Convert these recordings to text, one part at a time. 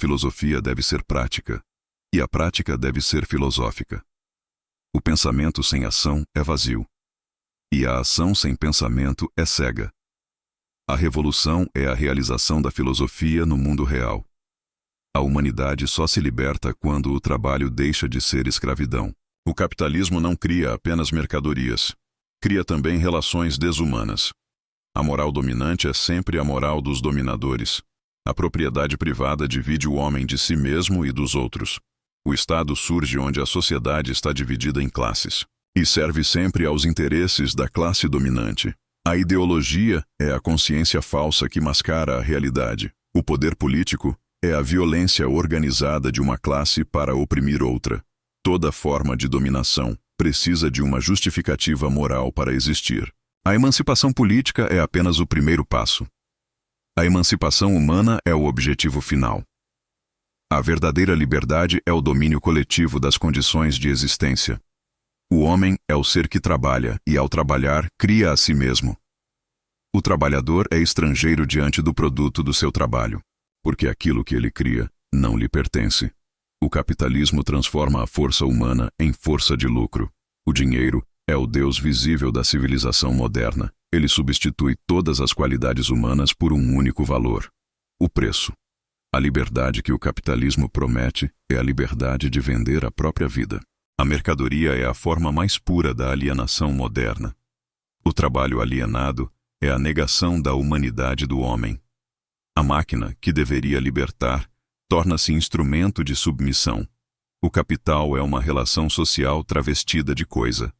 filosofia deve ser prática, e a prática deve ser filosófica. O pensamento sem ação é vazio, e a ação sem pensamento é cega. A revolução é a realização da filosofia no mundo real. A humanidade só se liberta quando o trabalho deixa de ser escravidão. O capitalismo não cria apenas mercadorias, cria também relações desumanas. A moral dominante é sempre a moral dos dominadores. A propriedade privada divide o homem de si mesmo e dos outros. O Estado surge onde a sociedade está dividida em classes, e serve sempre aos interesses da classe dominante. A ideologia é a consciência falsa que mascara a realidade. O poder político é a violência organizada de uma classe para oprimir outra. Toda forma de dominação precisa de uma justificativa moral para existir. A emancipação política é apenas o primeiro passo. A emancipação humana é o objetivo final. A verdadeira liberdade é o domínio coletivo das condições de existência. O homem é o ser que trabalha e, ao trabalhar, cria a si mesmo. O trabalhador é estrangeiro diante do produto do seu trabalho, porque aquilo que ele cria não lhe pertence. O capitalismo transforma a força humana em força de lucro. O dinheiro é o Deus visível da civilização moderna. Ele substitui todas as qualidades humanas por um único valor: o preço. A liberdade que o capitalismo promete é a liberdade de vender a própria vida. A mercadoria é a forma mais pura da alienação moderna. O trabalho alienado é a negação da humanidade do homem. A máquina, que deveria libertar, torna-se instrumento de submissão. O capital é uma relação social travestida de coisa.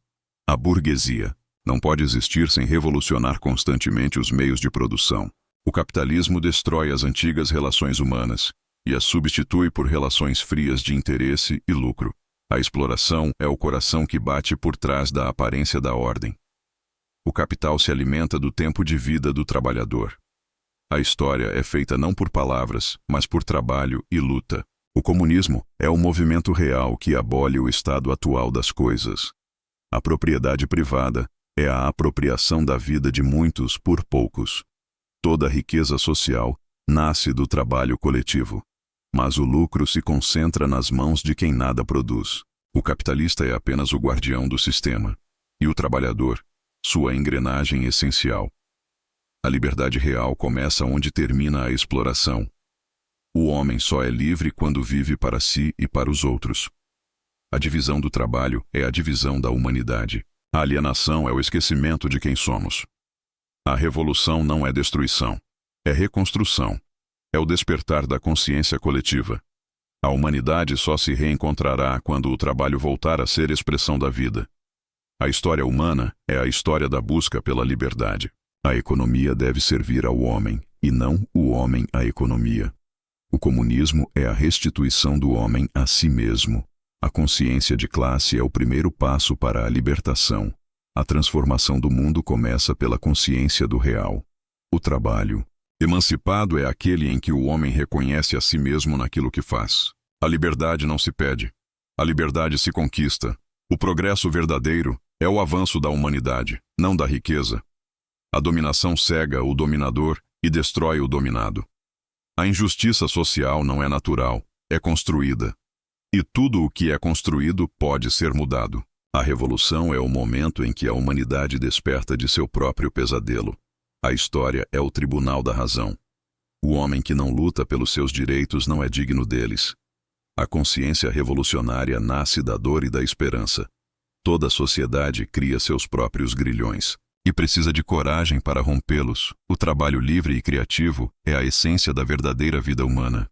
A burguesia não pode existir sem revolucionar constantemente os meios de produção. O capitalismo destrói as antigas relações humanas e as substitui por relações frias de interesse e lucro. A exploração é o coração que bate por trás da aparência da ordem. O capital se alimenta do tempo de vida do trabalhador. A história é feita não por palavras, mas por trabalho e luta. O comunismo é o movimento real que abole o estado atual das coisas. A propriedade privada é a apropriação da vida de muitos por poucos. Toda riqueza social nasce do trabalho coletivo, mas o lucro se concentra nas mãos de quem nada produz. O capitalista é apenas o guardião do sistema, e o trabalhador, sua engrenagem essencial. A liberdade real começa onde termina a exploração. O homem só é livre quando vive para si e para os outros. A divisão do trabalho é a divisão da humanidade. A alienação é o esquecimento de quem somos. A revolução não é destruição, é reconstrução. É o despertar da consciência coletiva. A humanidade só se reencontrará quando o trabalho voltar a ser expressão da vida. A história humana é a história da busca pela liberdade. A economia deve servir ao homem, e não o homem à economia. O comunismo é a restituição do homem a si mesmo. A consciência de classe é o primeiro passo para a libertação. A transformação do mundo começa pela consciência do real. O trabalho emancipado é aquele em que o homem reconhece a si mesmo naquilo que faz. A liberdade não se pede. A liberdade se conquista. O progresso verdadeiro é o avanço da humanidade, não da riqueza. A dominação cega o dominador e destrói o dominado. A injustiça social não é natural, é construída. E tudo o que é construído pode ser mudado. A revolução é o momento em que a humanidade desperta de seu próprio pesadelo. A história é o tribunal da razão. O homem que não luta pelos seus direitos não é digno deles. A consciência revolucionária nasce da dor e da esperança. Toda a sociedade cria seus próprios grilhões e precisa de coragem para rompê-los. O trabalho livre e criativo é a essência da verdadeira vida humana.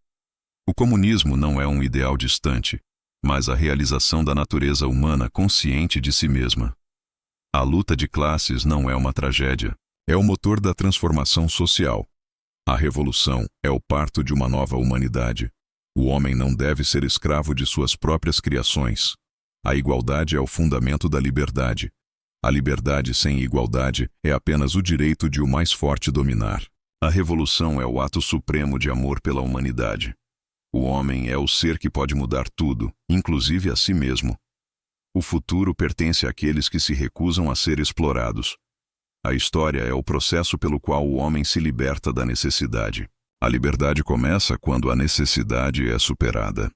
O comunismo não é um ideal distante, mas a realização da natureza humana consciente de si mesma. A luta de classes não é uma tragédia, é o motor da transformação social. A revolução é o parto de uma nova humanidade. O homem não deve ser escravo de suas próprias criações. A igualdade é o fundamento da liberdade. A liberdade sem igualdade é apenas o direito de o mais forte dominar. A revolução é o ato supremo de amor pela humanidade. O homem é o ser que pode mudar tudo, inclusive a si mesmo. O futuro pertence àqueles que se recusam a ser explorados. A história é o processo pelo qual o homem se liberta da necessidade. A liberdade começa quando a necessidade é superada.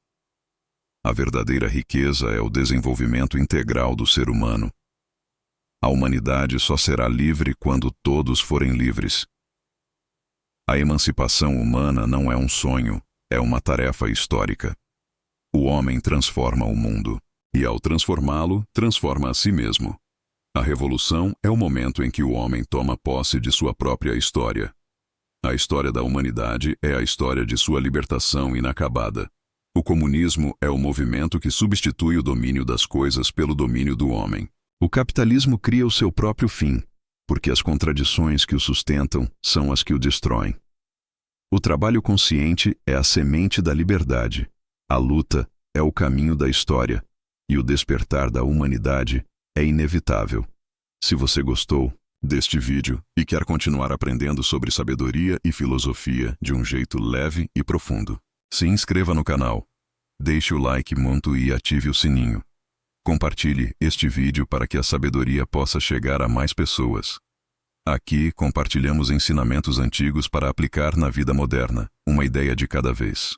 A verdadeira riqueza é o desenvolvimento integral do ser humano. A humanidade só será livre quando todos forem livres. A emancipação humana não é um sonho, é uma tarefa histórica. O homem transforma o mundo, e ao transformá-lo, transforma a si mesmo. A revolução é o momento em que o homem toma posse de sua própria história. A história da humanidade é a história de sua libertação inacabada. O comunismo é o movimento que substitui o domínio das coisas pelo domínio do homem. O capitalismo cria o seu próprio fim, porque as contradições que o sustentam são as que o destroem. O trabalho consciente é a semente da liberdade. A luta é o caminho da história, e o despertar da humanidade é inevitável. Se você gostou deste vídeo e quer continuar aprendendo sobre sabedoria e filosofia de um jeito leve e profundo, se inscreva no canal, deixe o like muito e ative o sininho. Compartilhe este vídeo para que a sabedoria possa chegar a mais pessoas. Aqui compartilhamos ensinamentos antigos para aplicar na vida moderna, uma ideia de cada vez.